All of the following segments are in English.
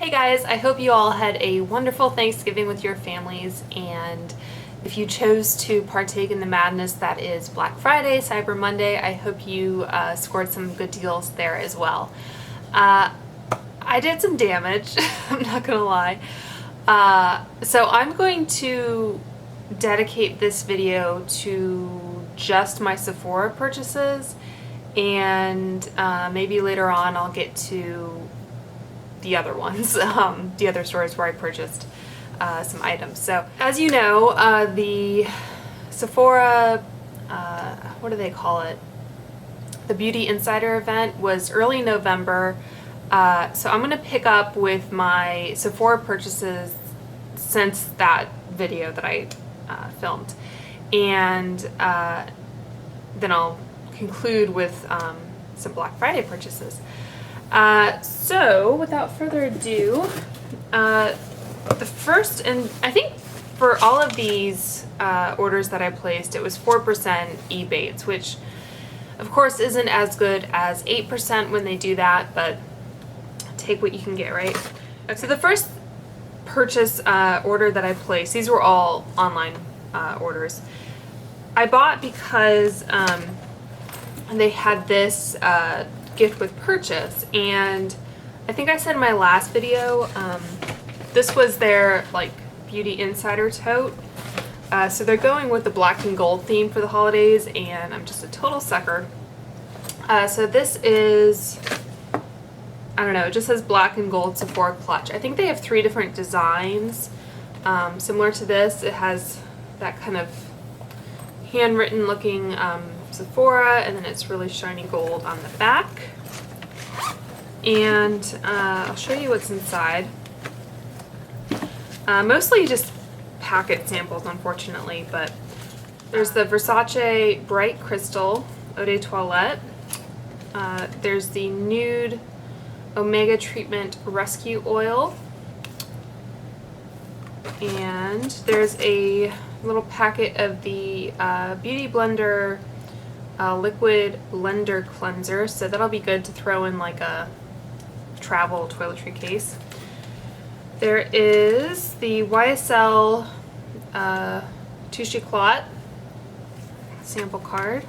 Hey guys, I hope you all had a wonderful Thanksgiving with your families, and if you chose to partake in the madness that is Black Friday, Cyber Monday, I hope you scored some good deals there as well. I did some damage, I'm not gonna lie. So I'm going to dedicate this video to just my Sephora purchases, and maybe later on I'll get to the other ones, the other stores where I purchased some items. So as you know, the Sephora, what do they call it? The Beauty Insider event was early November. So I'm going to pick up with my Sephora purchases since that video that I filmed. And then I'll conclude with some Black Friday purchases. So without further ado, the first, and I think for all of these orders that I placed, it was 4% rebates, which of course isn't as good as 8% when they do that, but take what you can get, right? So the first purchase order that I placed, these were all online orders. I bought because they had this gift with purchase, and I think I said in my last video, this was their like Beauty Insider tote. So they're going with the black and gold theme for the holidays, and I'm just a total sucker. So this is, I don't know, it just says black and gold Sephora clutch. I think they have 3 different designs similar to this. It has that kind of handwritten looking Sephora, and then it's really shiny gold on the back. And I'll show you what's inside. Mostly just packet samples, unfortunately, but there's the Versace Bright Crystal Eau de Toilette. There's the Nude Omega Treatment Rescue Oil. And there's a little packet of the Beauty Blender Liquid Blender Cleanser, so that'll be good to throw in like a travel toiletry case. There is the YSL Touche Clot sample card.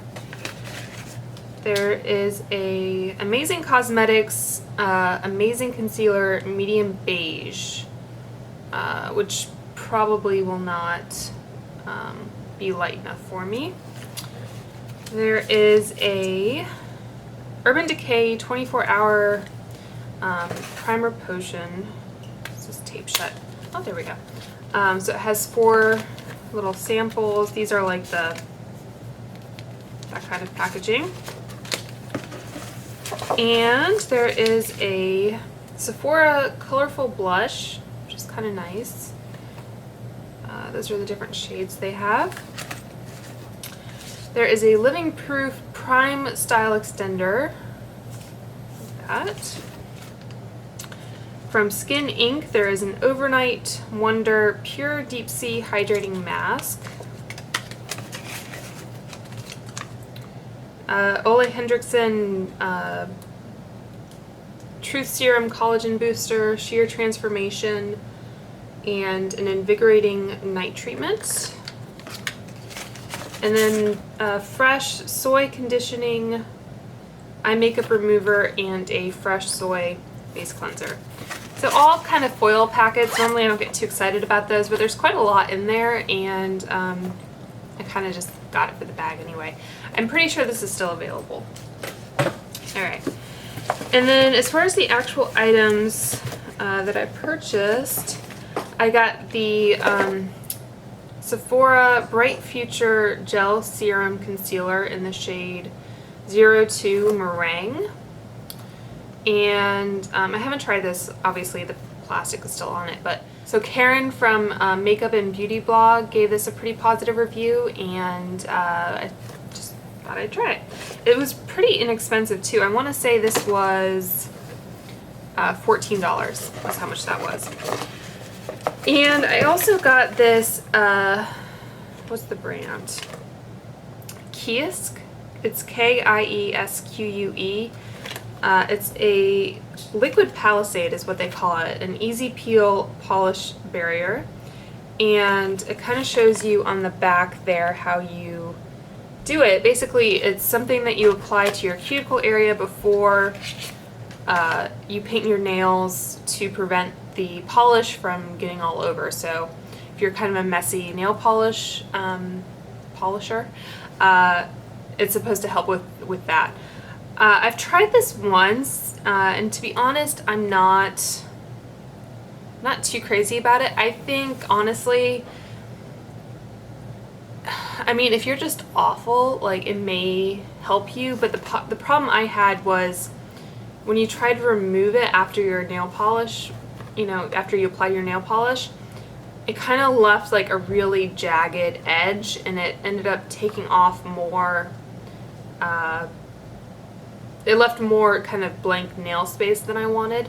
There is a Amazing Cosmetics Amazing Concealer Medium Beige, which probably will not be light enough for me. There is a Urban Decay 24-hour primer potion. This is tape shut. Oh, there we go. So it has 4 little samples. These are like that kind of packaging. And there is a Sephora Colorful Blush, which is kind of nice. Those are the different shades they have. There is a Living Proof Prime Style Extender. That. From Skin Inc., there is an Overnight Wonder Pure Deep Sea Hydrating Mask. Ole Hendrickson Truth Serum Collagen Booster, Sheer Transformation, and an Invigorating Night Treatment. And then Fresh Soy Conditioning Eye Makeup Remover and a Fresh Soy Face Cleanser. So all kind of foil packets. Normally I don't get too excited about those, but there's quite a lot in there, and I kind of just got it for the bag anyway. I'm pretty sure this is still available. Alright. And then as far as the actual items that I purchased, I got the Sephora Bright Future Gel Serum Concealer in the shade 02 Meringue. And I haven't tried this, obviously the plastic is still on it, but so Karen from Makeup and Beauty Blog gave this a pretty positive review, and I just thought I'd try it. It was pretty inexpensive too. I want to say this was $14 was how much that was. And I also got this, what's the brand? Kiesque. It's Kiesque. It's a liquid Palisade is what they call it, an easy peel polish barrier. And it kind of shows you on the back there how you do it. Basically, it's something that you apply to your cuticle area before you paint your nails to prevent the polish from getting all over. So if you're kind of a messy nail polish polisher, it's supposed to help with that. I've tried this once, and to be honest, I'm not too crazy about it. I think, honestly, I mean, if you're just awful, like, it may help you, but the problem I had was when you try to remove it after your nail polish, you know, after you apply your nail polish, it kind of left like a really jagged edge, and it ended up taking off more, it left more kind of blank nail space than I wanted.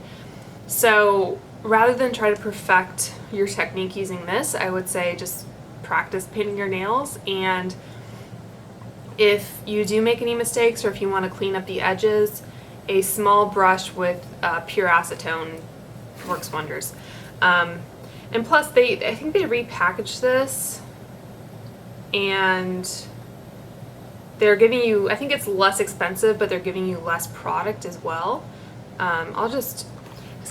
So rather than try to perfect your technique using this, I would say just practice painting your nails, and if you do make any mistakes or if you want to clean up the edges, a small brush with pure acetone works wonders. And plus, I think they repackaged this, and they're giving you, I think it's less expensive, but they're giving you less product as well. It's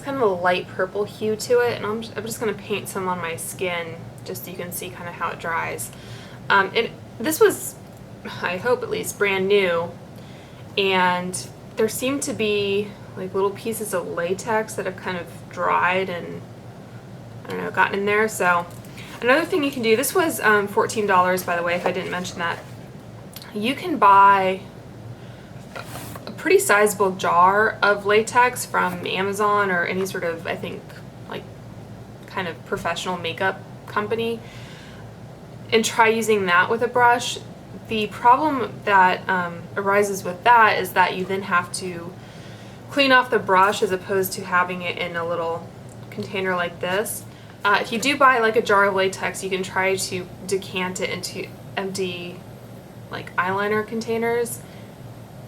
kind of a light purple hue to it, and I'm just going to paint some on my skin just so you can see kind of how it dries. And this was, I hope at least, brand new, and there seem to be like little pieces of latex that have kind of dried and, I don't know, gotten in there. So another thing you can do, this was $14, by the way, if I didn't mention that. You can buy a pretty sizable jar of latex from Amazon or any sort of, I think, like kind of professional makeup company, and try using that with a brush. The problem that arises with that is that you then have to clean off the brush as opposed to having it in a little container like this. If you do buy like a jar of latex, you can try to decant it into empty like eyeliner containers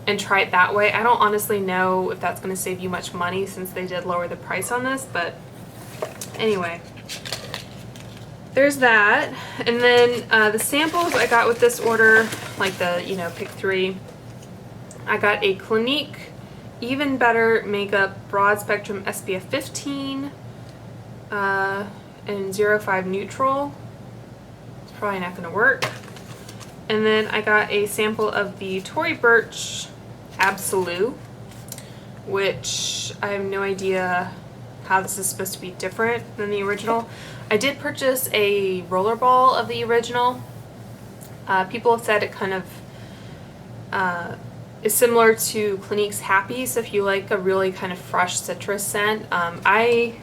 and try it that way. I don't honestly know if that's going to save you much money since they did lower the price on this, but anyway, there's that. And then the samples I got with this order, like the, you know, pick 3, I got a Clinique Even Better Makeup Broad Spectrum SPF 15 and 05 Neutral. It's probably not going to work. And then I got a sample of the Tory Burch Absolute, which I have no idea how this is supposed to be different than the original. I did purchase a rollerball of the original. People have said it kind of is similar to Clinique's Happy, so if you like a really kind of fresh citrus scent, I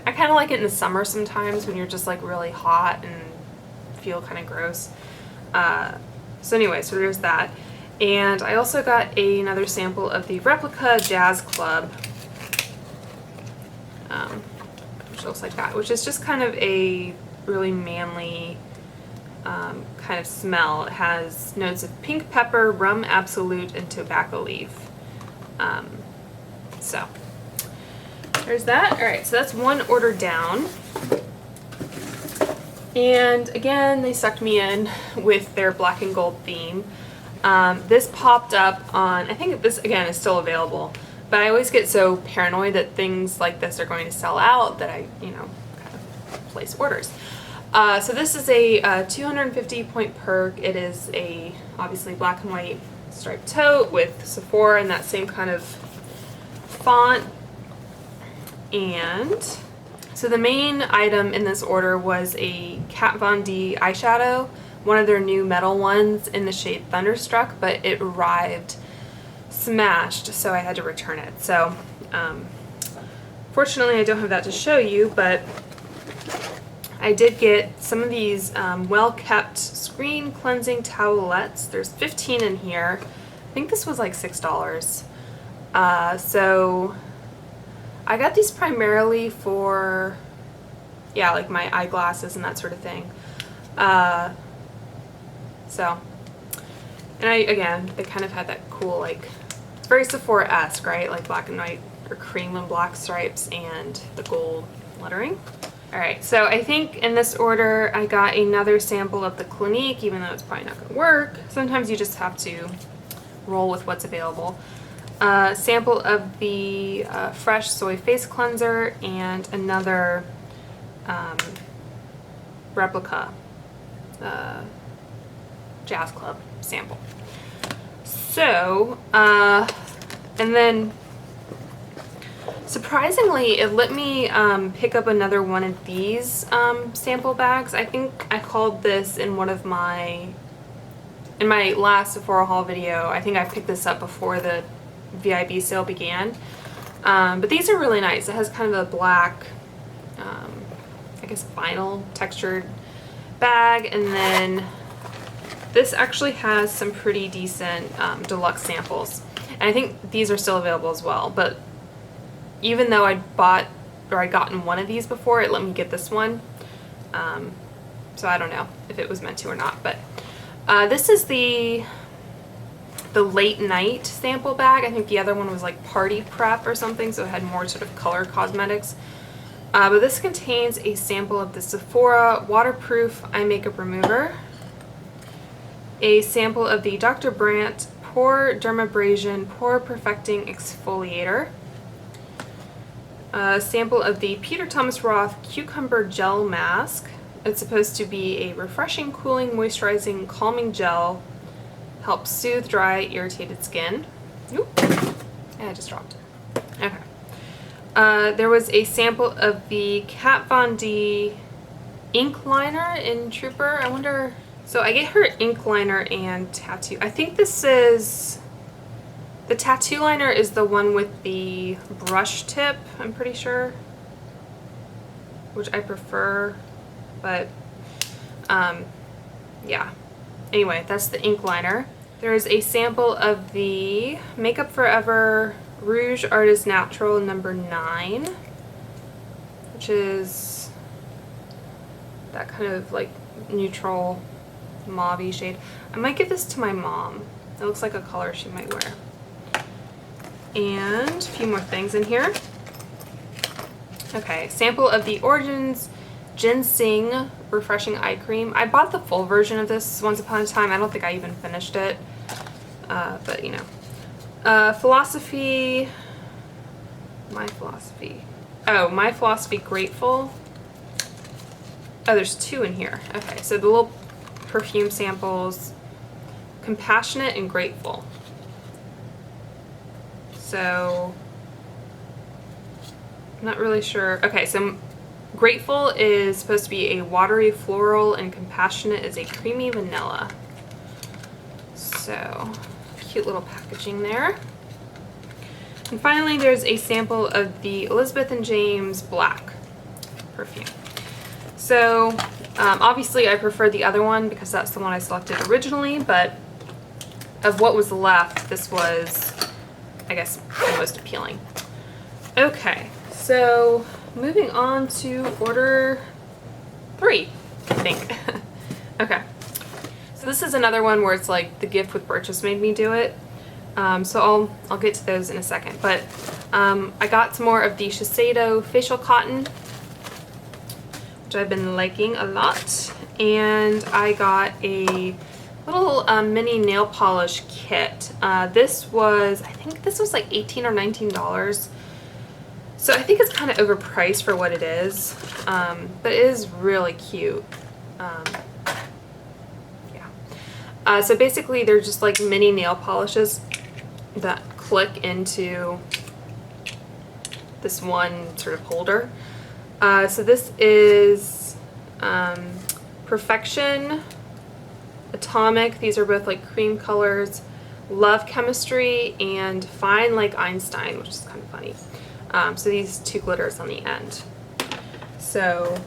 kind of like it in the summer sometimes when you're just like really hot and feel kind of gross. So anyway, so there's that. And I also got another sample of the Replica Jazz Club, which looks like that, which is just kind of a really manly kind of smell. It has notes of pink pepper, rum absolute, and tobacco leaf. So there's that. Alright, so that's one order down. And again, they sucked me in with their black and gold theme. This popped up on, I think this again is still available, but I always get so paranoid that things like this are going to sell out that I, you know, kind of place orders. So this is a 250 point perk. It is a obviously black and white striped tote with Sephora and that same kind of font. And so the main item in this order was a Kat Von D eyeshadow, one of their new metal ones in the shade Thunderstruck, but it arrived smashed, so I had to return it. So fortunately I don't have that to show you, but I did get some of these well-kept screen cleansing towelettes. There's 15 in here. I think this was like $6. So I got these primarily for, yeah, like my eyeglasses and that sort of thing. So, and again, they kind of had that cool like very Sephora-esque, right? Like black and white or cream and black stripes and the gold lettering. Alright, so I think in this order I got another sample of the Clinique, even though it's probably not going to work. Sometimes you just have to roll with what's available. Sample of the Fresh Soy Face Cleanser and another replica Jazz Club sample. So, and then surprisingly, it let me pick up another one of these sample bags. I think I called this in one of in my last Sephora haul video. I think I picked this up before the VIB sale began. But these are really nice. It has kind of a black, I guess vinyl textured bag, and then this actually has some pretty decent deluxe samples. And I think these are still available as well, but even though I'd gotten one of these before, it let me get this one. So I don't know if it was meant to or not, but this is the late night sample bag. I think the other one was like party prep or something, so it had more sort of color cosmetics. But this contains a sample of the Sephora waterproof eye makeup remover, a sample of the Dr. Brandt Pore Dermabrasion Pore Perfecting Exfoliator, a sample of the Peter Thomas Roth Cucumber Gel Mask. It's supposed to be a refreshing, cooling, moisturizing, calming gel. Helps soothe dry, irritated skin. Oop. I just dropped it. Okay. There was a sample of the Kat Von D ink liner in Trooper. I wonder... So I get her ink liner and tattoo. I think this is... The tattoo liner is the one with the brush tip, I'm pretty sure. Which I prefer. But, yeah. Anyway, that's the ink liner. There's a sample of the Makeup Forever Rouge Artist Natural number 9, which is that kind of like neutral mauve-y shade. I might give this to my mom. It looks like a color she might wear. And a few more things in here. Okay, sample of the Origins Ginseng Refreshing Eye Cream. I bought the full version of this once upon a time. I don't think I even finished it. But, you know. My Philosophy Grateful. Oh, there's 2 in here. Okay, so the little perfume samples. Compassionate and Grateful. So, I'm not really sure. Okay, so Grateful is supposed to be a watery floral and Compassionate is a creamy vanilla. So, cute little packaging there. And finally, there's a sample of the Elizabeth & James Black perfume. So, obviously I prefer the other one because that's the one I selected originally, but of what was left, this was, I guess, the most appealing. Okay, so moving on to order 3, I think. Okay. So this is another one where it's like the gift with purchase made me do it. So I'll get to those in a second. But I got some more of the Shiseido Facial Cotton, which I've been liking a lot. And I got a little mini nail polish kit. This was, I think this was like $18 or $19. So I think it's kind of overpriced for what it is. But it is really cute. So basically they're just like mini nail polishes that click into this one sort of holder. So this is Perfection, Atomic. These are both like cream colors. Love Chemistry and Fine Like Einstein, which is kind of funny. So these 2 glitters on the end. So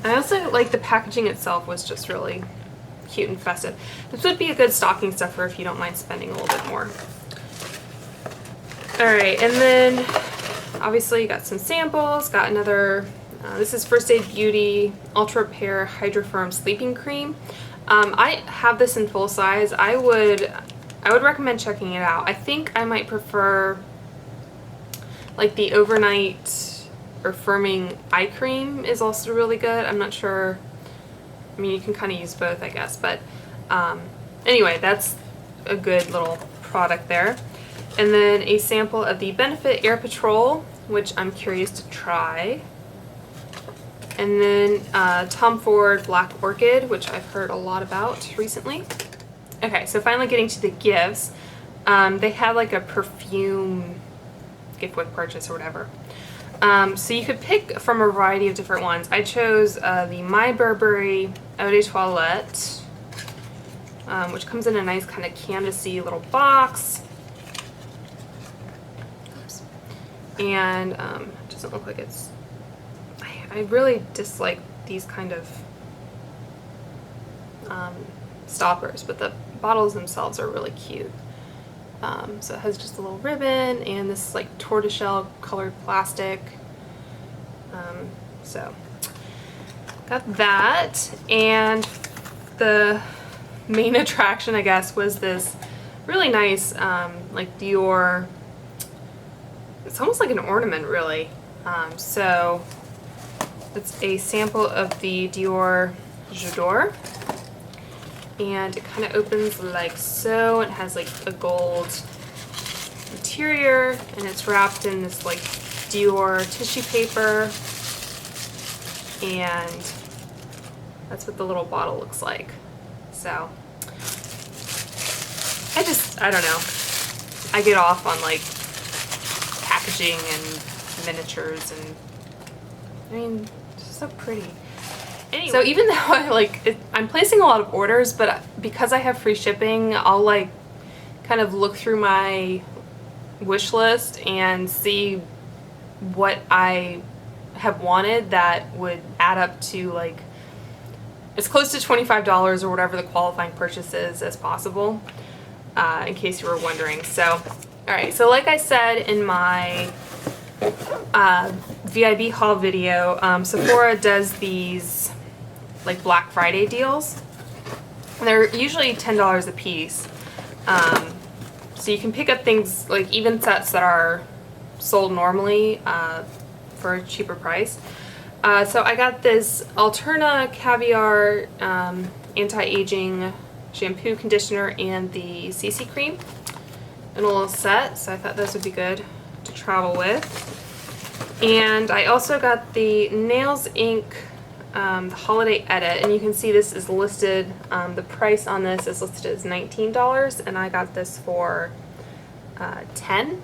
I also like the packaging itself was just really cute and festive. This would be a good stocking stuffer if you don't mind spending a little bit more. Alright, and then obviously you got some samples, got another, this is First Aid Beauty Ultra Repair Hydro Firm Sleeping Cream. I have this in full size. I would I would recommend checking it out. I think I might prefer like the overnight or firming eye cream is also really good. I'm not sure. I mean, you can kind of use both, I guess, but anyway, that's a good little product there. And then a sample of the Benefit Air Patrol, which I'm curious to try. And then Tom Ford Black Orchid, which I've heard a lot about recently. Okay, so finally getting to the gifts. They have like a perfume gift with purchase or whatever. So you could pick from a variety of different ones. I chose the My Burberry Eau de Toilette, which comes in a nice kind of canvasy little box. Oops. And it doesn't look like it's... I really dislike these kind of stoppers, but the bottles themselves are really cute. So it has just a little ribbon and this like tortoiseshell colored plastic. So got that, and the main attraction, I guess, was this really nice like Dior, it's almost like an ornament really. So it's a sample of the Dior J'adore, and it kind of opens like so. It has like a gold interior, and it's wrapped in this like Dior tissue paper, and that's what the little bottle looks like. So I don't know, I get off on like packaging and miniatures, and I mean, it's just so pretty. Anyway, so even though I'm placing a lot of orders, but because I have free shipping, I'll like kind of look through my wish list and see what I have wanted that would add up to like as close to $25 or whatever the qualifying purchase is as possible, in case you were wondering. So, alright, so like I said in my VIB haul video, Sephora does these like Black Friday deals. They're usually $10 a piece. So you can pick up things like even sets that are sold normally for a cheaper price. So I got this Alterna Caviar anti-aging shampoo, conditioner, and the CC cream in a little set. So I thought those would be good to travel with. And I also got the Nails Inc. The Holiday Edit, and you can see this is listed, the price on this is listed as $19, and I got this for $10.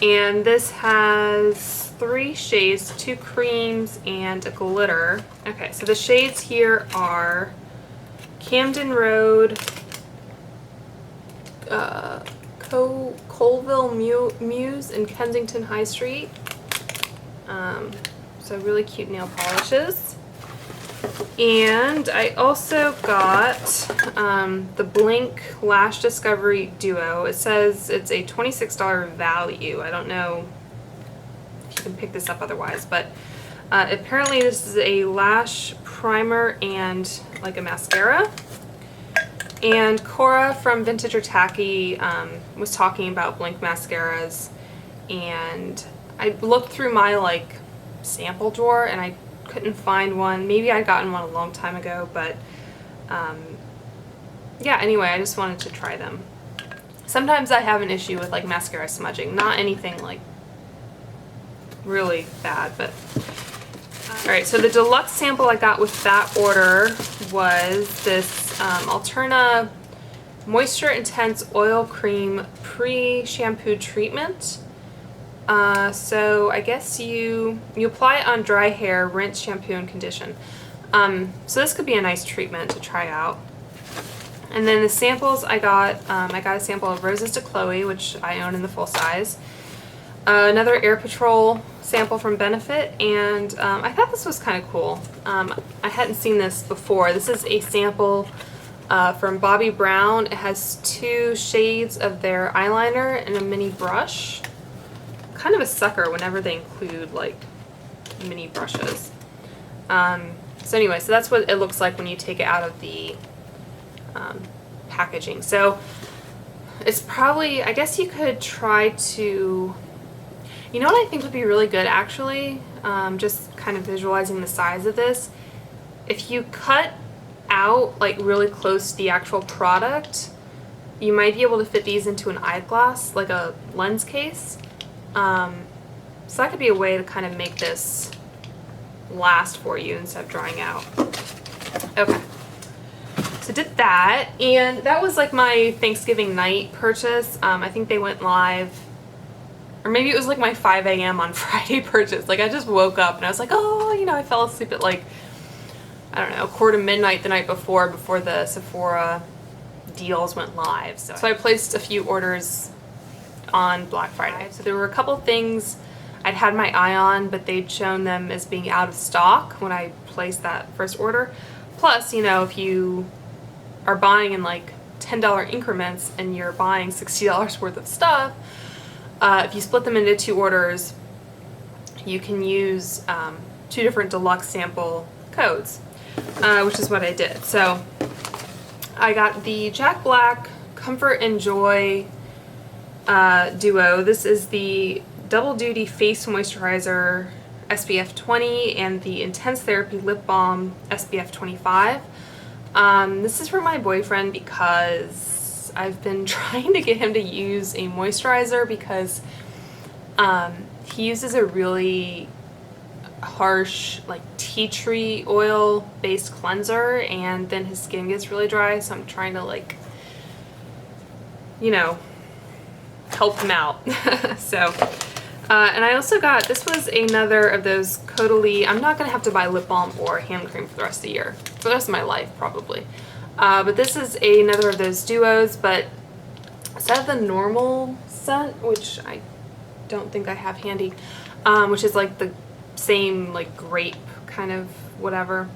And this has 3 shades, 2 creams, and a glitter. Okay, so the shades here are Camden Road, Colville Muse, and Kensington High Street. So really cute nail polishes. And I also got the Blinc Lash Discovery Duo. It says it's a $26 value. I don't know if you can pick this up otherwise, but apparently this is a lash primer and like a mascara. And Cora from Vintage or Tacky was talking about Blinc mascaras, and I looked through my like sample drawer and I couldn't find one. Maybe I'd gotten one a long time ago, but yeah, anyway, I just wanted to try them. Sometimes I have an issue with like mascara smudging, not anything like really bad, but alright, so the deluxe sample I got with that order was this Alterna Moisture Intense Oil Cream Pre-Shampoo Treatment. So I guess you apply it on dry hair, rinse, shampoo, and condition. So this could be a nice treatment to try out. And then the samples I got a sample of Roses to Chloe, which I own in the full size. Another Air Patrol sample from Benefit, and I thought this was kind of cool. I hadn't seen this before. This is a sample from Bobbi Brown. It has 2 shades of their eyeliner and a mini brush. Kind of a sucker whenever they include like mini brushes. So anyway, so that's what it looks like when you take it out of the packaging. So It's probably, I guess you could try to, you know what I think would be really good actually, just kind of visualizing the size of this. If you cut out like really close to the actual product, you might be able to fit these into an eyeglass, like a lens case. So that could be a way to kind of make this last for you instead of drying out. Okay. So did that, and that was like my Thanksgiving night purchase. I think they went live, or maybe it was like my 5 a.m. on Friday purchase. Like I just woke up and I was like, oh, you know, I fell asleep at like, I don't know, 1:45 the night before the Sephora deals went live. So I placed a few orders on Black Friday. So there were a couple things I'd had my eye on, but they'd shown them as being out of stock when I placed that first order. Plus, you know, if you are buying in like $10 increments and you're buying $60 worth of stuff, if you split them into 2 orders, you can use 2 different deluxe sample codes, which is what I did. So I got the Jack Black Comfort and Joy Duo. This is the Double Duty Face Moisturizer SPF 20 and the Intense Therapy Lip Balm SPF 25. This is for my boyfriend because I've been trying to get him to use a moisturizer because he uses a really harsh like tea tree oil based cleanser, and then his skin gets really dry, so I'm trying to, like, you know, help him out. So and I also got, this was another of those Caudalie, I'm not gonna have to buy lip balm or hand cream for the rest of the year, for the rest of my life probably, but this is another of those duos, but instead of the normal scent, which I don't think I have handy, which is like the same like grape kind of whatever,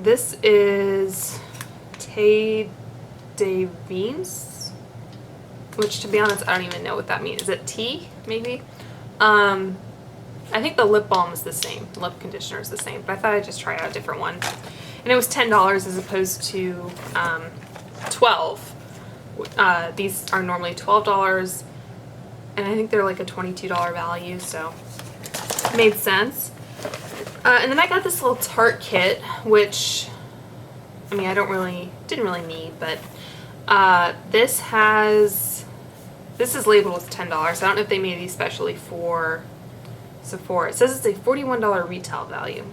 this is de Vignes, which to be honest I don't even know what that means. Is it tea maybe? I think the lip balm is the same, lip conditioner is the same, but I thought I'd just try out a different one, and it was $10 as opposed to $12. These are normally $12, and I think they're like a $22 value, so it made sense. And then I got this little Tarte kit, which, I mean, I didn't really need, but this is labeled as $10. I don't know if they made these specially for Sephora. It says it's a $41 retail value.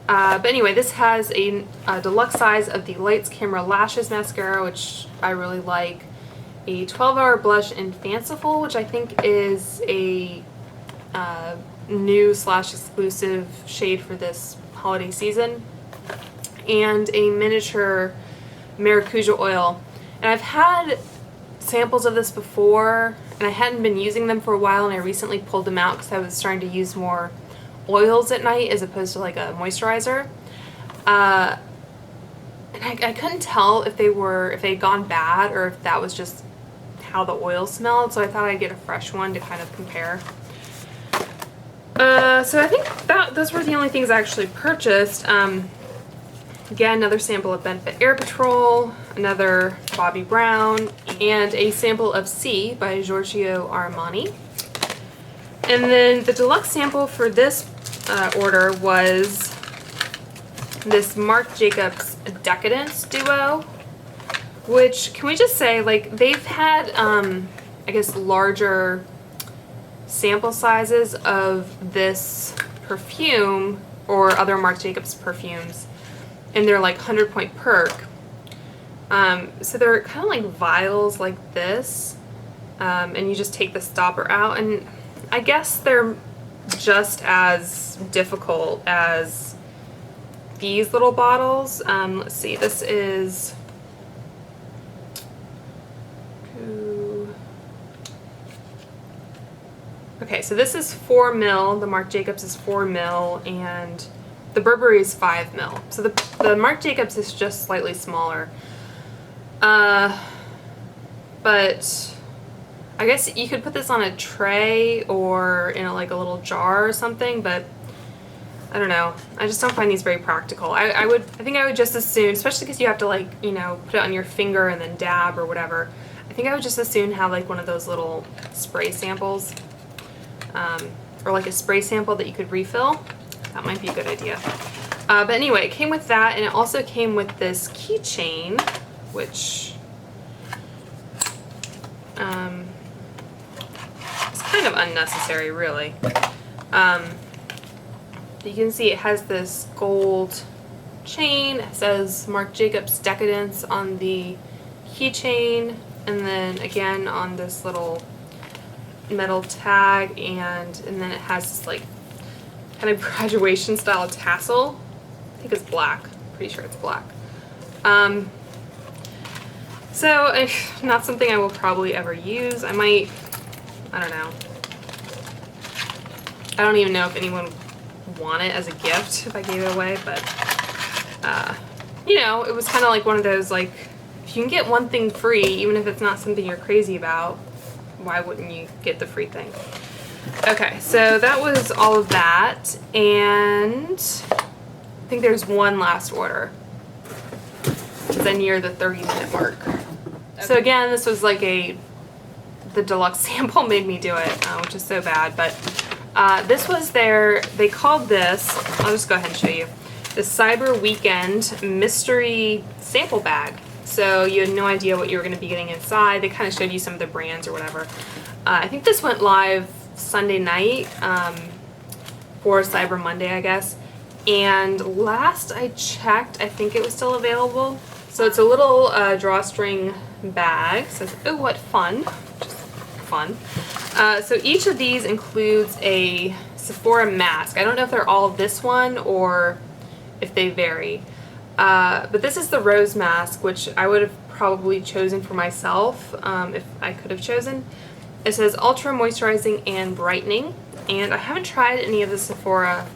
But anyway, this has a deluxe size of the Lights Camera Lashes mascara, which I really like. A 12-hour blush in Fanciful, which I think is a new / exclusive shade for this holiday season. And a miniature maracuja oil. And I've had samples of this before, and I hadn't been using them for a while, and I recently pulled them out because I was starting to use more oils at night as opposed to like a moisturizer. And I couldn't tell if they'd gone bad or if that was just how the oil smelled, so I thought I'd get a fresh one to kind of compare. So I think those were the only things I actually purchased. Again, another sample of Benefit Air Patrol, another Bobbi Brown, and a sample of C by Giorgio Armani. And then the deluxe sample for this order was this Marc Jacobs Decadence Duo, which, can we just say, like, they've had, I guess, larger sample sizes of this perfume or other Marc Jacobs perfumes, and they're like 100-point perk. So they're kind of like vials like this, and you just take the stopper out, and I guess they're just as difficult as these little bottles. Let's see, this is okay, so this is 4 ml, the Marc Jacobs is 4 ml, and the Burberry is 5 ml. So the Marc Jacobs is just slightly smaller. But I guess you could put this on a tray or in like a little jar or something, but I don't know. I just don't find these very practical. I think I would just as soon, especially because you have to, like, you know, put it on your finger and then dab or whatever. I think I would just as soon have like one of those little spray samples, or like a spray sample that you could refill. That might be a good idea. But anyway, it came with that, and it also came with this keychain, which is kind of unnecessary, really. You can see it has this gold chain. It says Marc Jacobs Decadence on the keychain, and then again on this little metal tag, and then it has this like kind of graduation style tassel. I think it's black. Pretty sure it's black. So not something I will probably ever use. I might, I don't know. I don't even know if anyone would want it as a gift if I gave it away, but you know, it was kind of like one of those, like, if you can get one thing free, even if it's not something you're crazy about, why wouldn't you get the free thing? Okay, so that was all of that, and I think there's one last order. It's near the 30-minute mark. Okay. So again, this was like the deluxe sample made me do it, which is so bad, but this was they called this, I'll just go ahead and show you, the Cyber Weekend Mystery Sample Bag. So you had no idea what you were going to be getting inside. They kind of showed you some of the brands or whatever. I think this went live Sunday night for Cyber Monday, I guess. And last I checked, I think it was still available. So it's a little drawstring bag. It says, oh, what fun. Just fun. So each of these includes a Sephora mask. I don't know if they're all this one or if they vary. But this is the rose mask, which I would have probably chosen for myself if I could have chosen. It says ultra moisturizing and brightening, and I haven't tried any of the Sephora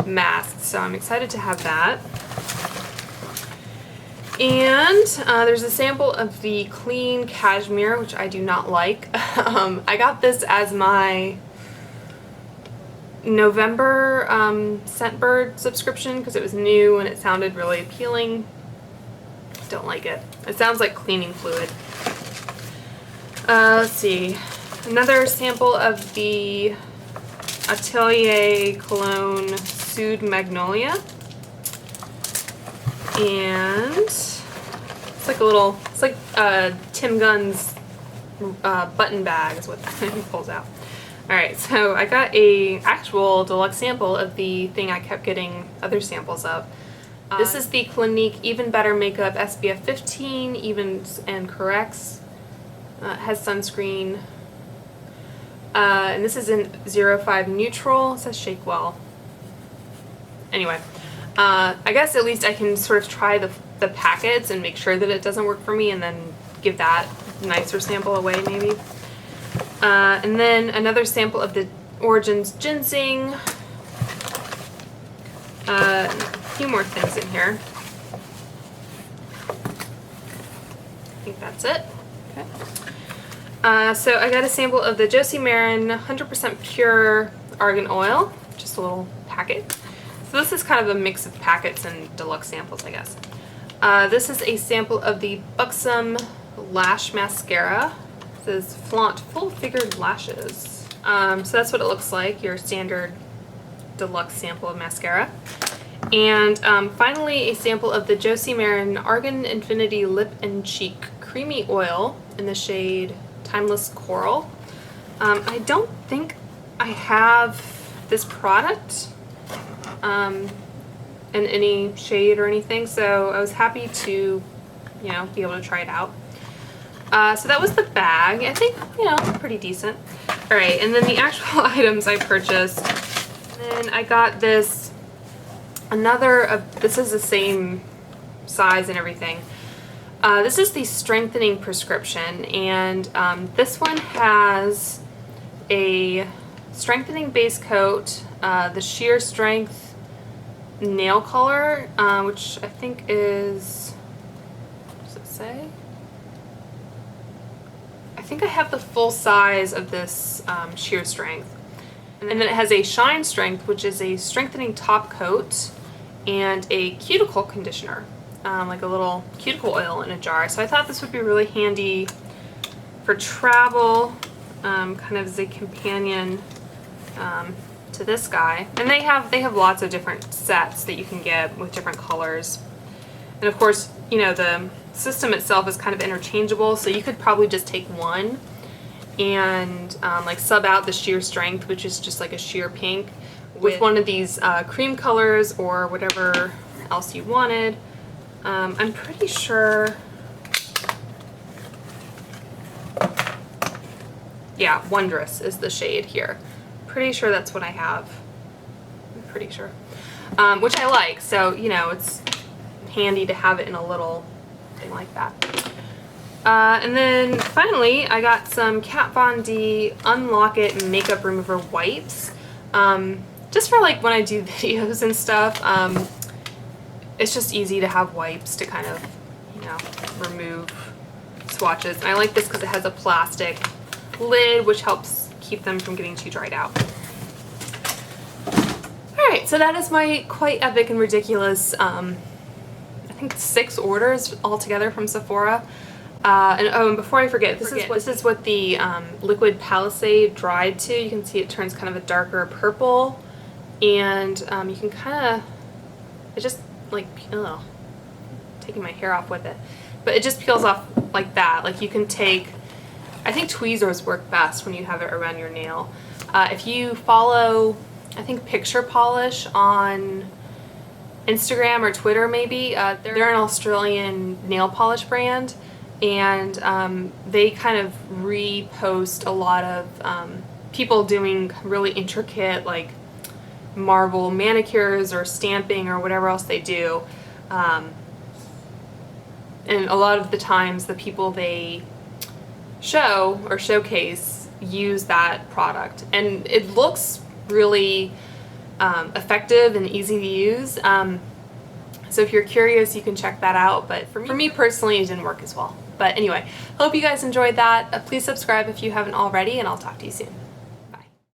masks, so I'm excited to have that. And there's a sample of the clean cashmere, which I do not like. I got this as my November Scentbird subscription because it was new and it sounded really appealing. Don't like it. It sounds like cleaning fluid. Let's see. Another sample of the Atelier Cologne Soude Magnolia. And it's like a little, it's like Tim Gunn's button bag is what he pulls out. Alright, so I got a actual deluxe sample of the thing I kept getting other samples of. This is the Clinique Even Better Makeup SPF 15 Evens and Corrects. It has sunscreen. And this is in 05 Neutral. It says Shake Well. Anyway, I guess at least I can sort of try the packets and make sure that it doesn't work for me and then give that nicer sample away maybe. And then another sample of the Origins Ginseng. A few more things in here. I think that's it. Okay. So I got a sample of the Josie Maran 100% Pure Argan Oil. Just a little packet. So this is kind of a mix of packets and deluxe samples, I guess. This is a sample of the Buxom Lash Mascara. It says Flaunt Full Figured Lashes. So that's what it looks like, your standard deluxe sample of mascara. And finally a sample of the Josie Maran Argan Infinity Lip and Cheek Creamy Oil in the shade Timeless Coral. I don't think I have this product in any shade or anything, so I was happy to, you know, be able to try it out. So that was the bag. I think, you know, pretty decent. Alright, and then the actual items I purchased. And then I got this, this is the same size and everything. This is the Strengthening Prescription, and this one has a strengthening base coat, the Sheer Strength nail color, which I think is, what does it say? I think I have the full size of this Sheer Strength. And then it has a Shine Strength, which is a strengthening top coat, and a cuticle conditioner, like a little cuticle oil in a jar. So I thought this would be really handy for travel, kind of as a companion to this guy. And they have lots of different sets that you can get with different colors. And of course, you know, the system itself is kind of interchangeable, so you could probably just take one and like sub out the sheer strength, which is just like a sheer pink, with one of these cream colors or whatever else you wanted. I'm pretty sure, yeah, Wondrous is the shade here. Pretty sure that's what I have. I'm pretty sure. Which I like, so, you know, it's handy to have it in a little thing like that. And then finally, I got some Kat Von D Unlock It Makeup Remover wipes. Just for like when I do videos and stuff, it's just easy to have wipes to kind of, you know, remove swatches. And I like this because it has a plastic lid, which helps keep them from getting too dried out. Alright, so that is my quite epic and ridiculous, I think 6 orders altogether from Sephora. And before I forget, this is what the liquid Palisade dried to. You can see it turns kind of a darker purple, and you can kind of, it just like, oh, taking my hair off with it, but it just peels off like that. Like you can take, I think tweezers work best when you have it around your nail. If you follow, I think Picture Polish on Instagram or Twitter maybe, they're an Australian nail polish brand, and they kind of repost a lot of people doing really intricate like marble manicures or stamping or whatever else they do, and a lot of the times the people they show or showcase use that product, and it looks really effective and easy to use. So if you're curious, you can check that out, but for me personally, it didn't work as well. But anyway, hope you guys enjoyed that. Please subscribe if you haven't already, and I'll talk to you soon.